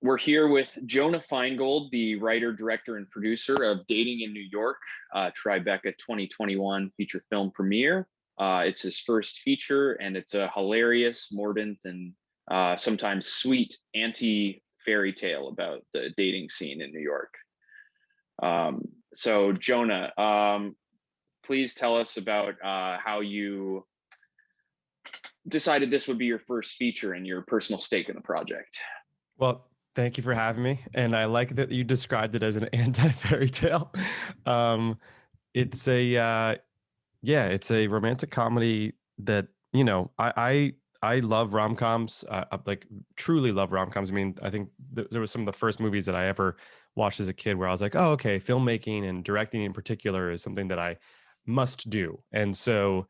We're here with Jonah Feingold, the writer, director, and producer of Dating in New York, Tribeca 2021 feature film premiere. It's his first feature, and it's a hilarious, mordant, and sometimes sweet anti-fairy tale about the dating scene in New York. So, Jonah, please tell us about how you decided this would be your first feature and your personal stake in the project. Well, thank you for having me. And I like that you described it as an anti-fairy tale. Um, it's it's a romantic comedy that, I love rom-coms. I like truly love rom-coms. I mean, I think there was some of the first movies that I ever watched as a kid where I was like, oh, okay, filmmaking and directing in particular is something that I must do. And so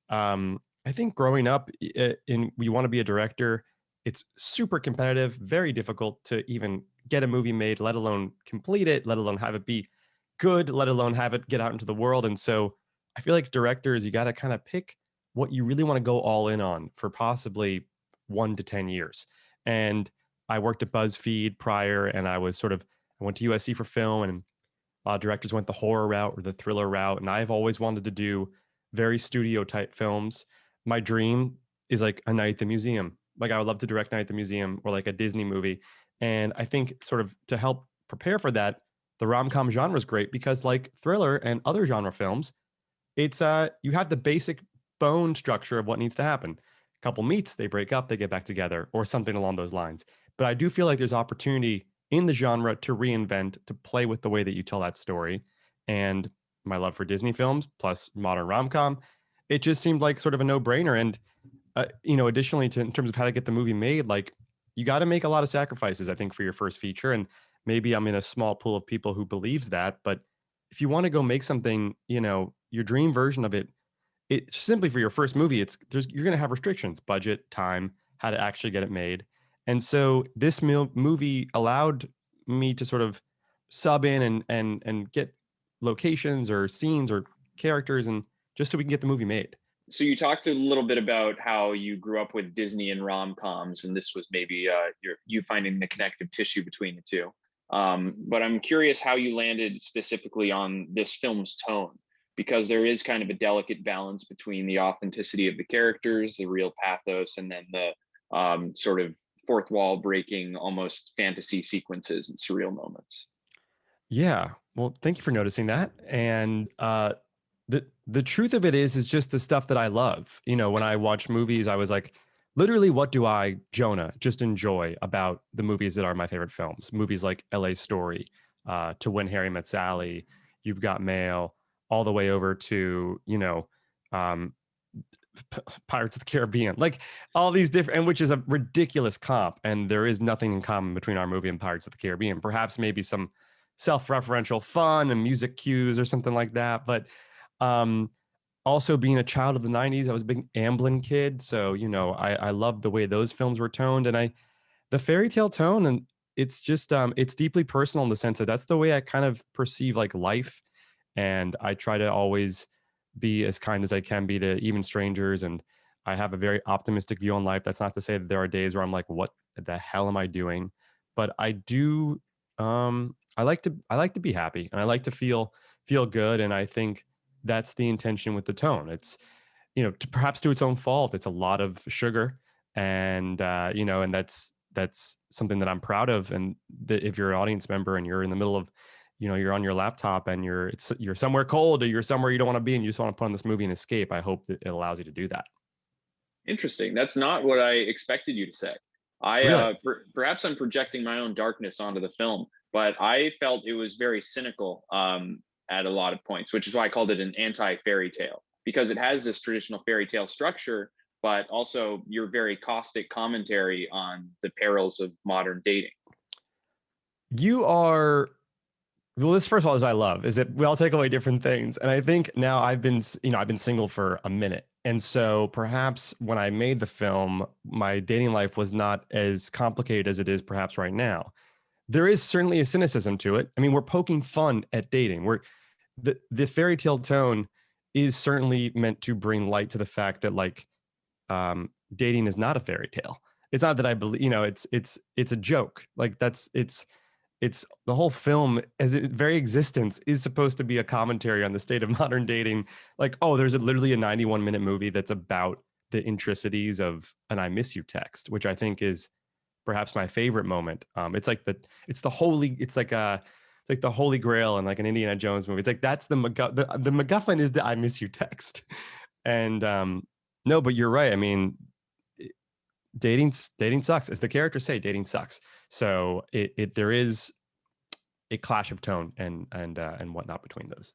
I think growing up you want to be a director, it's super competitive, very difficult to even get a movie made, let alone complete it, let alone have it be good, let alone have it get out into the world. And so I feel like directors, you got to kind of pick what you really want to go all in on for possibly 1 to 10 years. And I worked at BuzzFeed prior, and I went to USC for film, and a lot of directors went the horror route or the thriller route. And I've always wanted to do very studio type films. My dream is like a night at the museum. Like I would love to direct Night at the Museum or like a Disney movie. And I think sort of to help prepare for that, the rom-com genre is great because like thriller and other genre films, it's you have the basic bone structure of what needs to happen. Couple meets, they break up, they get back together, or something along those lines. But I do feel like there's opportunity in the genre to reinvent, to play with the way that you tell that story. And my love for Disney films plus modern rom-com, it just seemed like sort of a no-brainer. And additionally to in terms of how to get the movie made, like you got to make a lot of sacrifices, I think, for your first feature. And maybe I'm in a small pool of people who believes that, but if you want to go make something, your dream version of it, it's simply for your first movie, you're going to have restrictions, budget, time, how to actually get it made. And so this movie allowed me to sort of sub in and get locations or scenes or characters, and just so we can get the movie made. So you talked a little bit about how you grew up with Disney and rom-coms, and this was maybe you finding the connective tissue between the two. But I'm curious how you landed specifically on this film's tone, because there is kind of a delicate balance between the authenticity of the characters, the real pathos, and then the sort of fourth wall breaking, almost fantasy sequences and surreal moments. Yeah. Well, thank you for noticing that. And the truth of it is just the stuff that I love. When I watch movies, I was like, literally, what do I, Jonah, just enjoy about the movies that are my favorite films? Movies like L.A. Story, To When Harry Met Sally, You've Got Mail, all the way over to um, Pirates of the Caribbean, like all these different, and which is a ridiculous comp. And there is nothing in common between our movie and Pirates of the Caribbean. Perhaps maybe some self-referential fun and music cues or something like that. But um, also being a child of the 90s, I was a big Amblin kid. So, I loved the way those films were toned, and the fairy tale tone, and it's just, it's deeply personal in the sense that that's the way I kind of perceive like life. And I try to always be as kind as I can be to even strangers. And I have a very optimistic view on life. That's not to say that there are days where I'm like, what the hell am I doing? But I do, I like to be happy, and I like to feel good. And I think that's the intention with the tone. It's, to perhaps to its own fault, it's a lot of sugar, and and that's something that I'm proud of. And that if you're an audience member and you're in the middle of, you're on your laptop and you're somewhere cold, or you're somewhere you don't want to be, and you just want to put on this movie and escape, I hope that it allows you to do that. Interesting. That's not what I expected you to say. Really? Perhaps I'm projecting my own darkness onto the film, but I felt it was very cynical at a lot of points, which is why I called it an anti-fairy tale, because it has this traditional fairy tale structure, but also your very caustic commentary on the perils of modern dating. You are, well, this first of all is I love is that we all take away different things. And I think now I've been single for a minute. And so perhaps when I made the film, my dating life was not as complicated as it is perhaps right now. There is certainly a cynicism to it. I mean, we're poking fun at dating. The fairy tale tone is certainly meant to bring light to the fact that, like, dating is not a fairy tale. it's not that I believe, it's a joke. Like it's the whole film as its very existence is supposed to be a commentary on the state of modern dating. Like, oh, there's literally a 91-minute movie that's about the intricacies of an "I miss you" text, which I think is perhaps my favorite moment. It's like the holy grail in like an Indiana Jones movie. It's like that's the MacGuffin is the "I miss you" text. And no, but you're right. I mean, dating sucks. As the characters say, dating sucks. So there is a clash of tone and whatnot between those.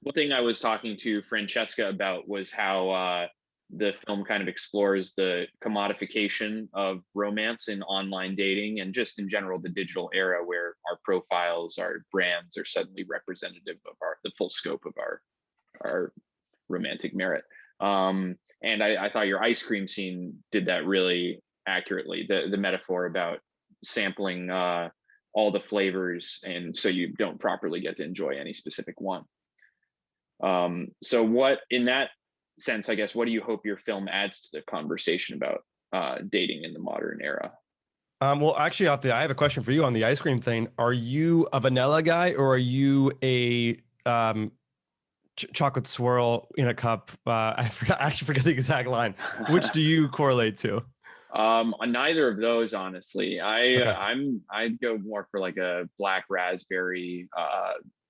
One thing I was talking to Francesca about was how the film kind of explores the commodification of romance in online dating and just in general the digital era where our profiles, our brands are suddenly representative of the full scope of our romantic merit. And I thought your ice cream scene did that really accurately. The metaphor about sampling all the flavors, and so you don't properly get to enjoy any specific one. So what, in that sense, I guess, what do you hope your film adds to the conversation about dating in the modern era? Well, actually, I have a question for you on the ice cream thing. Are you a vanilla guy or are you a chocolate swirl in a cup? I actually forget the exact line. Which do you correlate to? Neither of those, honestly. Okay. I'd go more for like a black raspberry,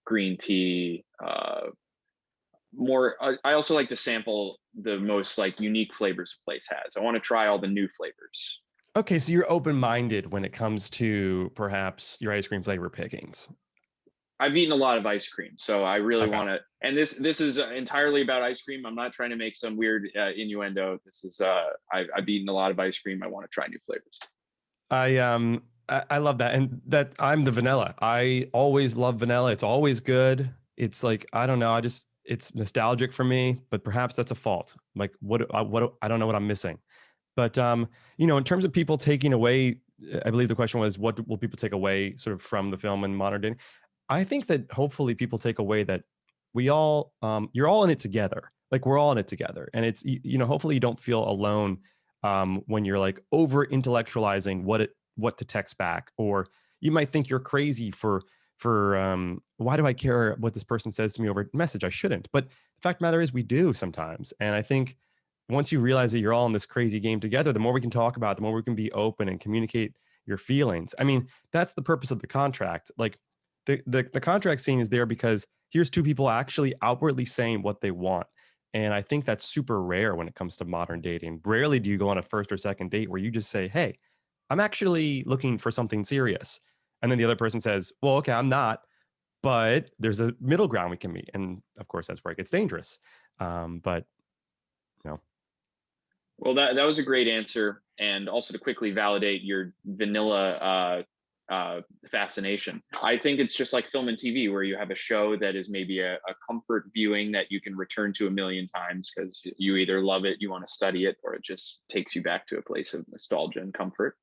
green tea, more. I also like to sample the most like unique flavors a place has. I want to try all the new flavors. Okay, so you're open-minded when it comes to perhaps your ice cream flavor pickings. I've eaten a lot of ice cream, so I really Okay. want to. And this is entirely about ice cream. I'm not trying to make some weird innuendo. This is I've eaten a lot of ice cream. I want to try new flavors. I love that, and that I'm the vanilla. I always love vanilla. It's always good. It's like I don't know. It's nostalgic for me, but perhaps that's a fault. Like what I don't know what I'm missing. But in terms of people taking away, I believe the question was, what will people take away sort of from the film and modern dating? I think that hopefully people take away that we all, you're all in it together. Like we're all in it together, and it's hopefully you don't feel alone when you're like over intellectualizing what to text back, or you might think you're crazy for why do I care what this person says to me over message? I shouldn't. But the fact of the matter is we do sometimes, and I think once you realize that you're all in this crazy game together, the more we can talk about it, the more we can be open and communicate your feelings. I mean, that's the purpose of the contract. Like the contract scene is there because here's two people actually outwardly saying what they want. And I think that's super rare when it comes to modern dating. Rarely do you go on a first or second date where you just say, hey, I'm actually looking for something serious. And then the other person says, well, okay, I'm not, but there's a middle ground we can meet. And of course, that's where it gets dangerous. But Well, that was a great answer, and also to quickly validate your vanilla fascination. I think it's just like film and TV, where you have a show that is maybe a comfort viewing that you can return to a million times because you either love it, you want to study it, or it just takes you back to a place of nostalgia and comfort.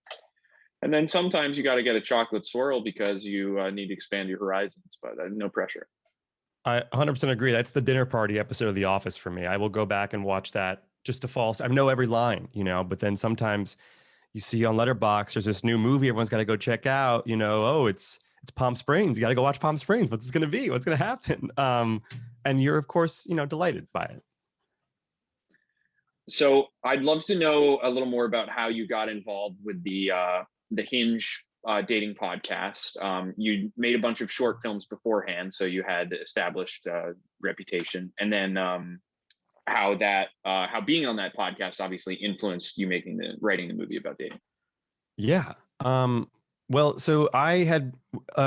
And then sometimes you got to get a chocolate swirl because you need to expand your horizons, but no pressure. I 100% agree. That's the dinner party episode of The Office for me. I will go back and watch that just to fall. I know every line, but then sometimes you see on Letterboxd, there's this new movie everyone's got to go check out. Oh, it's Palm Springs. You got to go watch Palm Springs. What's it going to be? What's going to happen? And you're of course, delighted by it. So I'd love to know a little more about how you got involved with the Hinge dating podcast. You made a bunch of short films beforehand, so you had established reputation, and then how being on that podcast obviously influenced you writing the movie about dating. Yeah. Well, so I had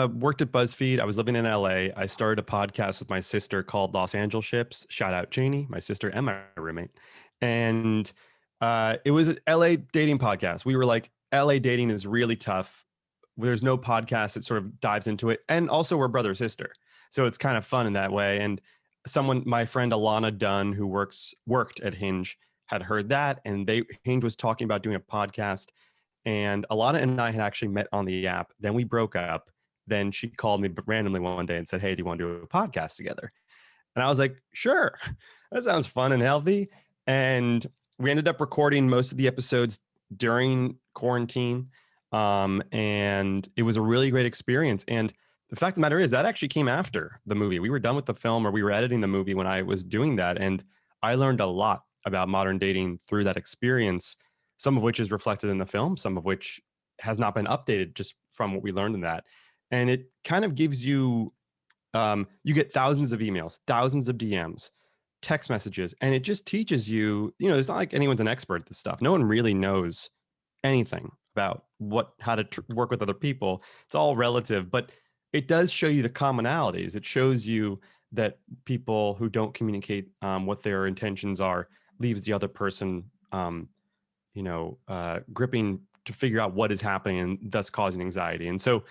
worked at BuzzFeed. I was living in LA. I started a podcast with my sister called Los Angeles Ships. Shout out Janie, my sister and my roommate. And it was an LA dating podcast. We were like, LA dating is really tough. There's no podcast that sort of dives into it. And also we're brother sister. So it's kind of fun in that way. And my friend Alana Dunn, who worked at Hinge, had heard that. And Hinge was talking about doing a podcast. And Alana and I had actually met on the app. Then we broke up. Then she called me randomly one day and said, hey, do you want to do a podcast together? And I was like, sure, that sounds fun and healthy. And we ended up recording most of the episodes during quarantine. And it was a really great experience. And the fact of the matter is that actually came after the movie. We were done with the film, or we were editing the movie when I was doing that. And I learned a lot about modern dating through that experience, some of which is reflected in the film, some of which has not been updated just from what we learned in that. And it kind of gives you, you get thousands of emails, thousands of DMs, text messages, and it just teaches you, it's not like anyone's an expert at this stuff. No one really knows anything about how to work with other people. It's all relative, but it does show you the commonalities. It shows you that people who don't communicate what their intentions are leaves the other person, gripping to figure out what is happening and thus causing anxiety. And so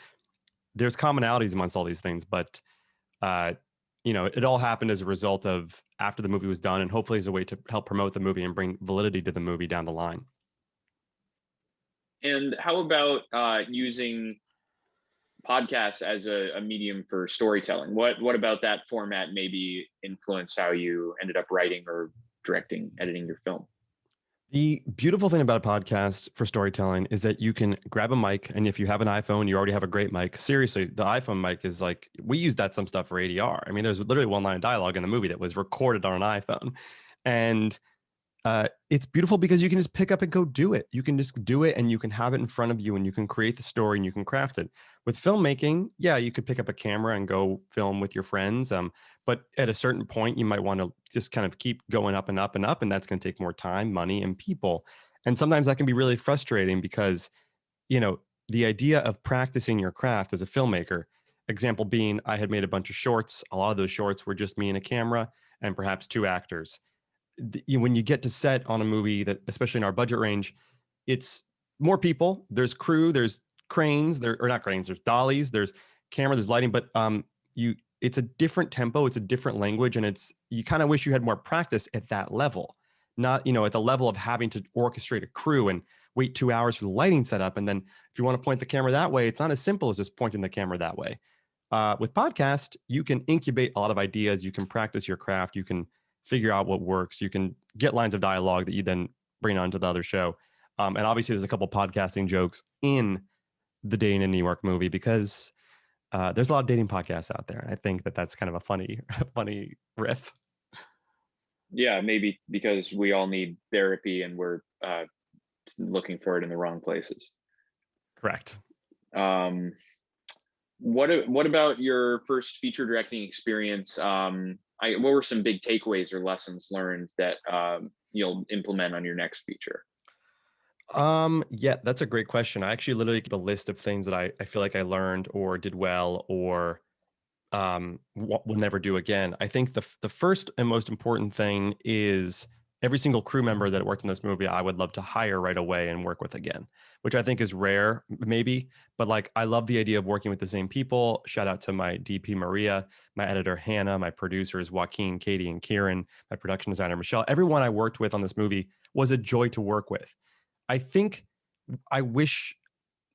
there's commonalities amongst all these things, but it all happened as a result of after the movie was done, and hopefully as a way to help promote the movie and bring validity to the movie down the line. And how about using podcasts as a medium for storytelling? What about that format maybe influenced how you ended up writing or directing, editing your film? The beautiful thing about a podcast for storytelling is that you can grab a mic, and if you have an iPhone, you already have a great mic. Seriously, the iPhone mic is like, we use that some stuff for ADR. I mean, there's literally one line of dialogue in the movie that was recorded on an iPhone. And it's beautiful because you can just pick up and go do it. You can just do it, and you can have it in front of you, and you can create the story, and you can craft it. With filmmaking, yeah, you could pick up a camera and go film with your friends. But at a certain point, you might want to just kind of keep going up and up and up, and that's going to take more time, money, and people. And sometimes that can be really frustrating because, the idea of practicing your craft as a filmmaker, example being, I had made a bunch of shorts. A lot of those shorts were just me and a camera and perhaps two actors. When you get to set on a movie that, especially in our budget range, it's more people. There's crew, there's cranes, or not cranes, there's dollies, there's camera, there's lighting, but it's a different tempo, it's a different language, and you kind of wish you had more practice at that level, not at the level of having to orchestrate a crew and wait 2 hours for the lighting setup, and then if you want to point the camera that way, it's not as simple as just pointing the camera that way. With podcast, you can incubate a lot of ideas, you can practice your craft, you can figure out what works. You can get lines of dialogue that you then bring onto the other show. And obviously there's a couple podcasting jokes in the Dating in New York movie because there's a lot of dating podcasts out there. I think that's kind of a funny riff. Yeah, maybe because we all need therapy and we're looking for it in the wrong places. Correct. What about your first feature directing experience? What were some big takeaways or lessons learned that you'll implement on your next feature? Yeah, that's a great question. I actually literally keep a list of things that I feel like I learned or did well or will never do again. I think the first and most important thing is every single crew member that worked in this movie, I would love to hire right away and work with again, which I think is rare, maybe. But like, I love the idea of working with the same people. Shout out to my DP, Maria, my editor, Hannah, my producers, Joaquin, Katie, and Kieran, my production designer, Michelle. Everyone I worked with on this movie was a joy to work with. I think I wish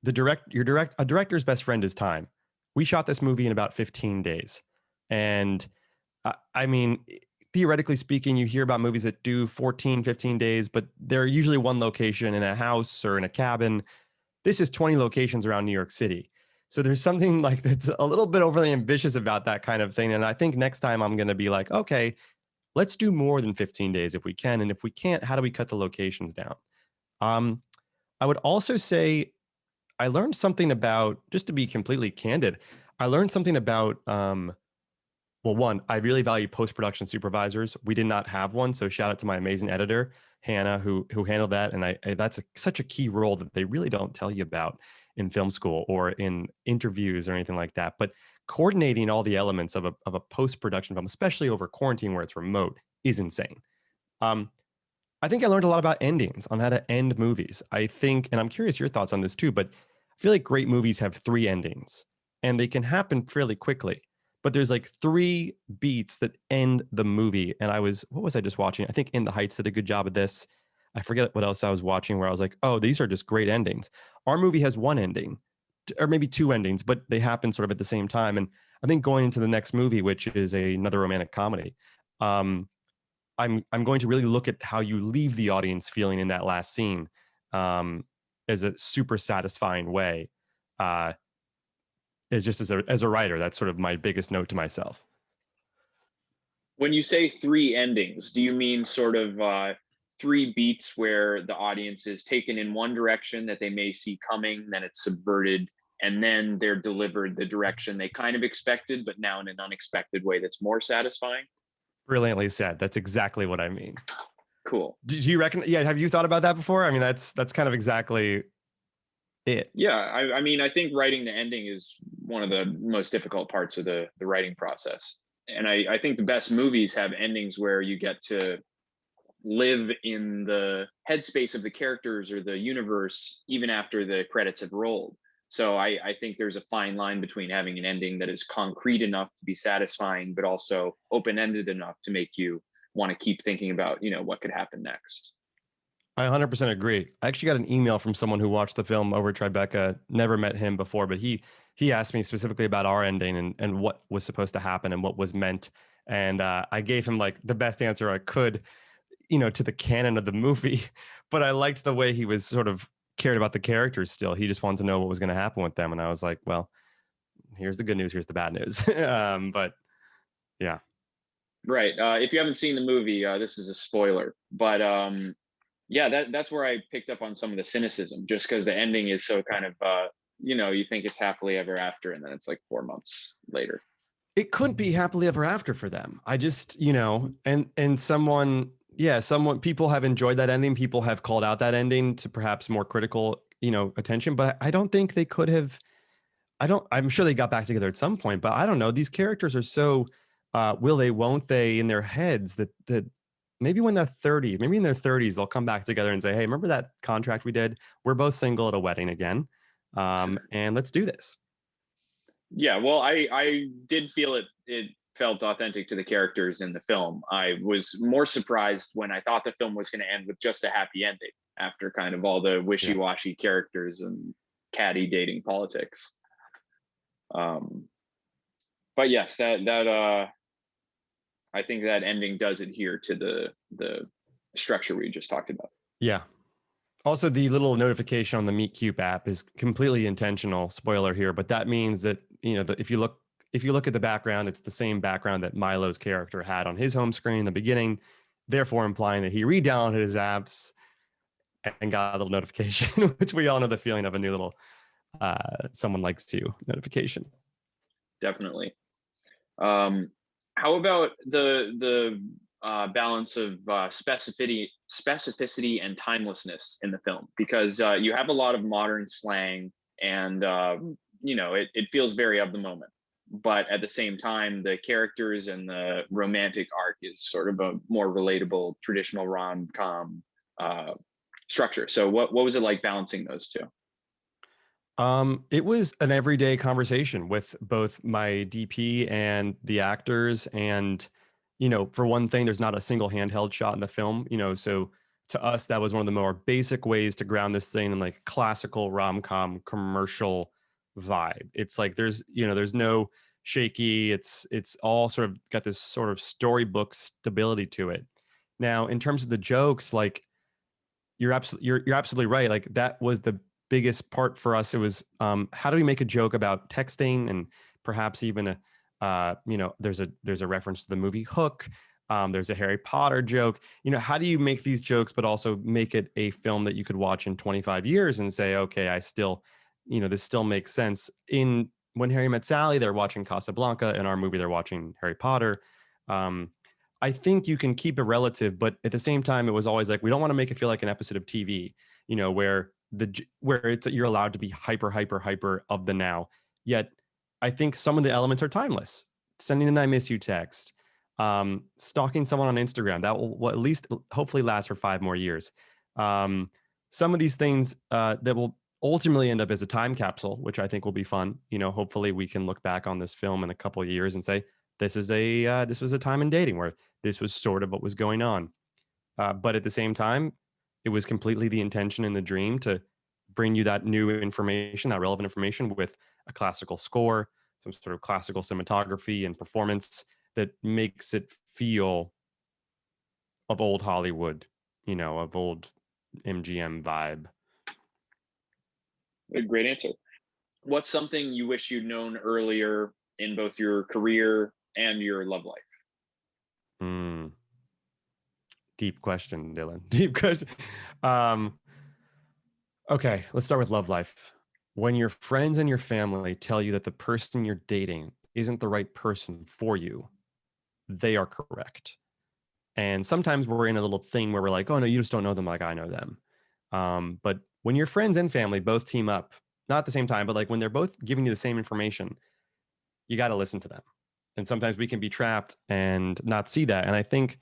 a director's best friend is time. We shot this movie in about 15 days. And I mean, theoretically speaking, you hear about movies that do 14, 15 days, but they're usually one location in a house or in a cabin. This is 20 locations around New York City. So there's something like that's a little bit overly ambitious about that kind of thing. And I think next time I'm going to be like, okay, let's do more than 15 days if we can. And if we can't, how do we cut the locations down? I would also say I learned something about, just to be completely candid, I learned something about, well, one, I really value post-production supervisors. We did not have one. So shout out to my amazing editor, Hannah, who handled that. And that's such a key role that they really don't tell you about in film school or in interviews or anything like that. But coordinating all the elements of a post-production film, especially over quarantine where it's remote, is insane. I think I learned a lot about endings, on how to end movies. I think, and I'm curious your thoughts on this too, but I feel like great movies have 3 endings and they can happen fairly quickly. But there's like 3 beats that end the movie. And what was I just watching? I think In the Heights did a good job of this. I forget what else I was watching where I was like, oh, these are just great endings. Our movie has 1 ending, or maybe 2 endings, but they happen sort of at the same time. And I think going into the next movie, which is another romantic comedy, I'm going to really look at how you leave the audience feeling in that last scene. as a super satisfying way, uh, is just as a writer, that's sort of my biggest note to myself. When you say three endings, do you mean sort of three beats where the audience is taken in one direction that they may see coming, then it's subverted, and then they're delivered the direction they kind of expected, but now in an unexpected way that's more satisfying? Brilliantly said. That's exactly what I mean. Cool. Do you reckon? Yeah. Have you thought about that before? I mean, that's kind of exactly it. Yeah, I mean, I think writing the ending is one of the most difficult parts of the writing process. And I think the best movies have endings where you get to live in the headspace of the characters or the universe even after the credits have rolled. So I think there's a fine line between having an ending that is concrete enough to be satisfying, but also open-ended enough to make you want to keep thinking about, what could happen next. I 100% agree. I actually got an email from someone who watched the film over Tribeca. Never met him before, but he asked me specifically about our ending and what was supposed to happen and what was meant. And I gave him like the best answer I could, to the canon of the movie. But I liked the way he was sort of cared about the characters still. He just wanted to know what was going to happen with them. And I was like, well, here's the good news, here's the bad news. But yeah. Right. If you haven't seen the movie, this is a spoiler. But yeah, that's where I picked up on some of the cynicism, just because the ending is so kind of, you think it's happily ever after, and then it's like 4 months later. It couldn't be happily ever after for them. I just, and someone, people have enjoyed that ending. People have called out that ending to perhaps more critical, attention, but I don't think they could have. I'm sure they got back together at some point, but I don't know. These characters are so will they, won't they in their heads that maybe when they're 30, maybe in their 30s, they'll come back together and say, hey, remember that contract we did? We're both single at a wedding again. And let's do this. Yeah, well, I did feel it felt authentic to the characters in the film. I was more surprised when I thought the film was going to end with just a happy ending after kind of all the Yeah. wishy-washy characters and catty dating politics. But yes, that I think that ending does adhere to the structure we just talked about. Yeah. Also, the little notification on the Meet Cute app is completely intentional. Spoiler here, but that means that if you look at the background, it's the same background that Milo's character had on his home screen in the beginning, therefore implying that he re-downloaded his apps and got a little notification, which we all know the feeling of a new little someone likes you notification. Definitely. How about the balance of specificity and timelessness in the film? Because you have a lot of modern slang, and it feels very of the moment. But at the same time, the characters and the romantic arc is sort of a more relatable traditional rom-com structure. So what was it like balancing those two? It was an everyday conversation with both my DP and the actors. And, for one thing, there's not a single handheld shot in the film, so to us, that was one of the more basic ways to ground this thing in like classical rom-com commercial vibe. It's like there's no shaky, it's all sort of got this sort of storybook stability to it. Now, in terms of the jokes, like you're absolutely right. Like that was the biggest part for us. It was how do we make a joke about texting, and perhaps even there's a reference to the movie Hook. There's a Harry Potter joke. How do you make these jokes but also make it a film that you could watch in 25 years and say, okay, I still, this still makes sense. In When Harry Met Sally, they're watching Casablanca. In our movie, they're watching Harry Potter. I think you can keep it relative, but at the same time, it was always like, we don't want to make it feel like an episode of TV, where you're allowed to be hyper of the now. Yet, I think some of the elements are timeless. Sending an "I miss you" text, stalking someone on Instagram, that will at least hopefully last for 5 more years. Some of these things that will ultimately end up as a time capsule, which I think will be fun. Hopefully we can look back on this film in a couple of years and say, this was a time in dating where this was sort of what was going on. But at the same time, it was completely the intention and the dream to bring you that new information, that relevant information with a classical score, some sort of classical cinematography and performance that makes it feel of old Hollywood, of old MGM vibe. A great answer. What's something you wish you'd known earlier in both your career and your love life? Mm, deep question, Dylan. Deep question. Um, okay, let's start with love life. When your friends and your family tell you that the person you're dating isn't the right person for you, they are correct. And sometimes we're in a little thing where we're like, oh no, you just don't know them like I know them. But when your friends and family both team up, not at the same time, but like when they're both giving you the same information, you got to listen to them. And sometimes we can be trapped and not see that. And I think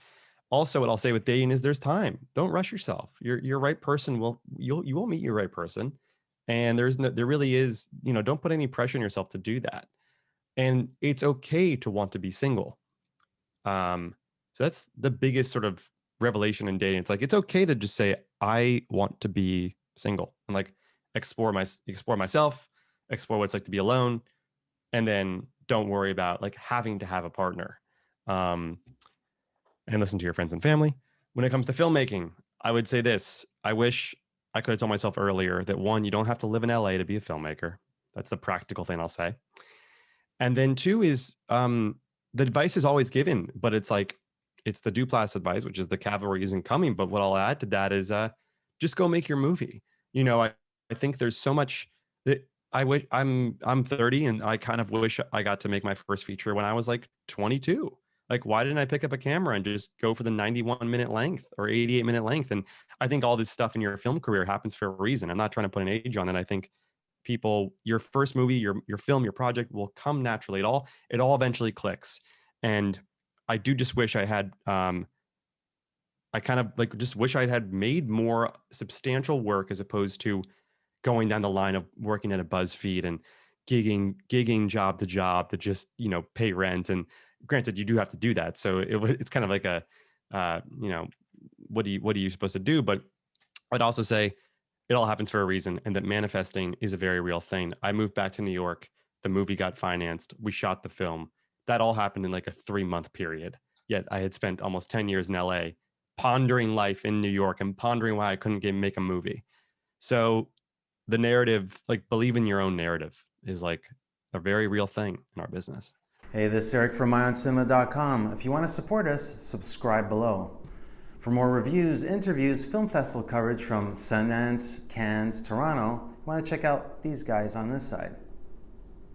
also what I'll say with dating is there's time. Don't rush yourself. Your right person will you will meet your right person. And there really is, don't put any pressure on yourself to do that. And it's okay to want to be single. So that's the biggest sort of revelation in dating. It's like it's okay to just say I want to be single and like explore myself, explore what it's like to be alone, and then don't worry about like having to have a partner. Um, and listen to your friends and family. When it comes to filmmaking, I would say this: I wish I could have told myself earlier that one, you don't have to live in LA to be a filmmaker. That's the practical thing I'll say. And then two is the advice is always given, but it's like it's the Duplass advice, which is the cavalry isn't coming. But what I'll add to that is just go make your movie. I think there's so much that I wish I'm 30 and I kind of wish I got to make my first feature when I was like 22. Like, why didn't I pick up a camera and just go for the 91-minute length or 88-minute length? And I think all this stuff in your film career happens for a reason. I'm not trying to put an age on it. I think people, your first movie, your film, your project will come naturally. It all eventually clicks. And I do just wish I had I kind of like just wish I had made more substantial work as opposed to going down the line of working at a BuzzFeed and gigging job to job to just, pay rent. And granted, you do have to do that. So it's kind of like a, what are you supposed to do? But I'd also say it all happens for a reason and that manifesting is a very real thing. I moved back to New York. The movie got financed. We shot the film. That all happened in like a 3-month period. Yet I had spent almost 10 years in LA pondering life in New York and pondering why I couldn't make a movie. So the narrative, like believe in your own narrative, is like a very real thing in our business. Hey, this is Eric from IONCINEMA.com. If you want to support us, subscribe below. For more reviews, interviews, film festival coverage from Sundance, Cannes, Toronto, you want to check out these guys on this side.